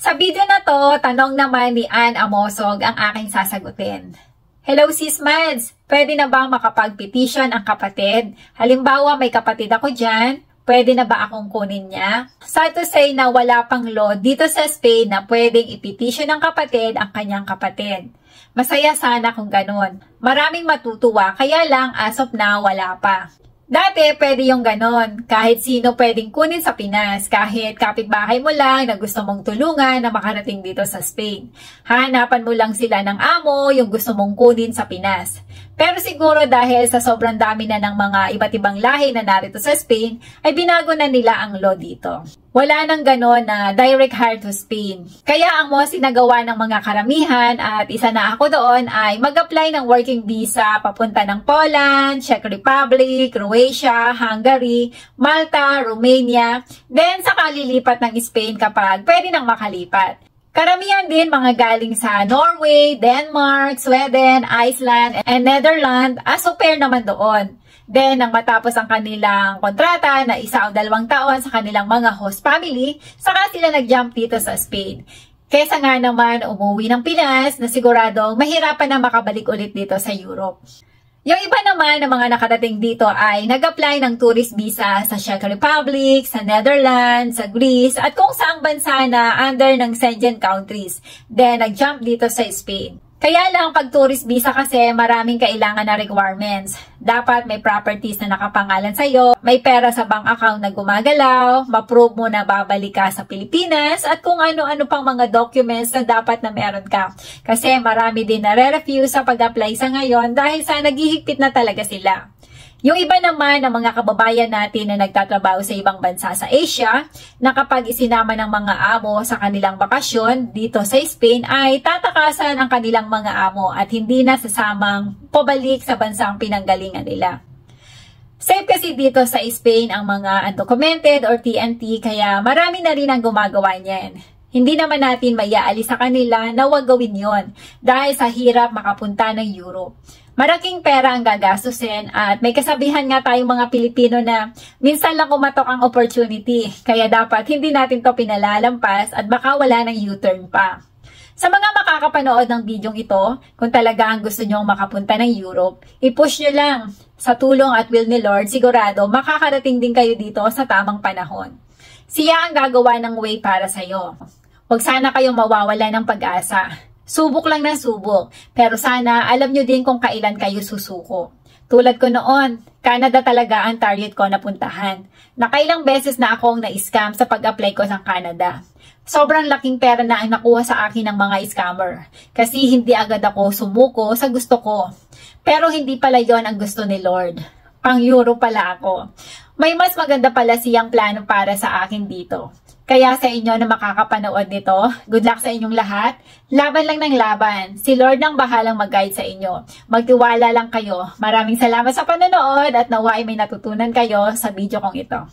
Sa video na to, tanong naman ni Ann Amosog ang aking sasagutin. Hello sis Mads, pwede na ba makapag-petition ang kapatid? Halimbawa may kapatid ako dyan, pwede na ba akong kunin niya? Sad to say na wala pang law dito sa Spain na pwedeng i-petition ng kapatid ang kanyang kapatid. Masaya sana kung ganun. Maraming matutuwa, kaya lang as of now wala pa. Dati, pwede yung ganon. Kahit sino pwedeng kunin sa Pinas. Kahit kapitbahay mo lang na gusto mong tulungan na makarating dito sa Spain. Hahanapan mo lang sila ng amo yung gusto mong kunin sa Pinas. Pero siguro dahil sa sobrang dami na ng mga iba't ibang lahi na narito sa Spain, ay binago na nila ang law dito. Wala nang ganon na direct hire to Spain. Kaya ang mga sinagawa ng mga karamihan at isa na ako doon ay mag-apply ng working visa papunta ng Poland, Czech Republic, Croatia, Hungary, Malta, Romania, then saka lilipat ng Spain kapag pwede nang makalipat. Karamihan din mga galing sa Norway, Denmark, Sweden, Iceland, and Netherlands as au pair naman doon. Then, nang matapos ang kanilang kontrata na 1 o 2 taon sa kanilang mga host family, saka sila nag-jump dito sa Spain. Kesa nga naman umuwi ng Pinas na siguradong mahirapan na makabalik ulit dito sa Europe. Yung iba naman ng mga nakadating dito ay nag-apply ng tourist visa sa Czech Republic, sa Netherlands, sa Greece, at kung saang bansa na under ng Schengen countries. Then, nag-jump dito sa Spain. Kaya lang, pag tourist visa kasi, maraming kailangan na requirements. Dapat may properties na nakapangalan sa'yo, may pera sa bank account na gumagalaw, ma-prove mo na babalik ka sa Pilipinas, at kung ano-ano pang mga documents na dapat na meron ka. Kasi marami din na re-refuse sa pag-apply sa ngayon dahil sa naghihigpit na talaga sila. Yung iba naman ng mga kababayan natin na nagtatrabaho sa ibang bansa sa Asia, na kapag isinama ng mga amo sa kanilang bakasyon dito sa Spain ay tatakasan ang kanilang mga amo at hindi na sasamang pabalik sa bansang pinanggalingan nila. Safe kasi dito sa Spain ang mga undocumented or TNT kaya marami na rin ang gumagawa niyan. Hindi naman natin maiaalis sa kanila na huwag gawin yon dahil sa hirap makapunta ng Europe. Malaking pera ang gagastusin at may kasabihan nga tayong mga Pilipino na minsan lang kumatok ang opportunity kaya dapat hindi natin to pinalalampas at baka wala ng U-turn pa. Sa mga makakapanood ng bidyong ito, kung talaga ang gusto nyong makapunta ng Europe, i-push nyo lang. Sa tulong at will ni Lord, sigurado makakarating din kayo dito sa tamang panahon. Siya ang gagawa ng way para sa'yo. Huwag sana kayong mawawala ng pag-asa. Subok lang ng subok, pero sana alam nyo din kung kailan kayo susuko. Tulad ko noon, Canada talaga ang target ko na puntahan. Nakailang beses na akong na-scam sa pag-apply ko sa Canada. Sobrang laking pera na ang nakuha sa akin ng mga scammer, kasi hindi agad ako sumuko sa gusto ko. Pero hindi pala yon ang gusto ni Lord. Pang-Euro pala ako. May mas maganda pala siyang plano para sa akin dito. Kaya sa inyo na makakapanood nito, good luck sa inyong lahat. Laban lang ng laban. Si Lord nang bahalang mag-guide sa inyo. Magtiwala lang kayo. Maraming salamat sa panonood at nawa ay may natutunan kayo sa video kong ito.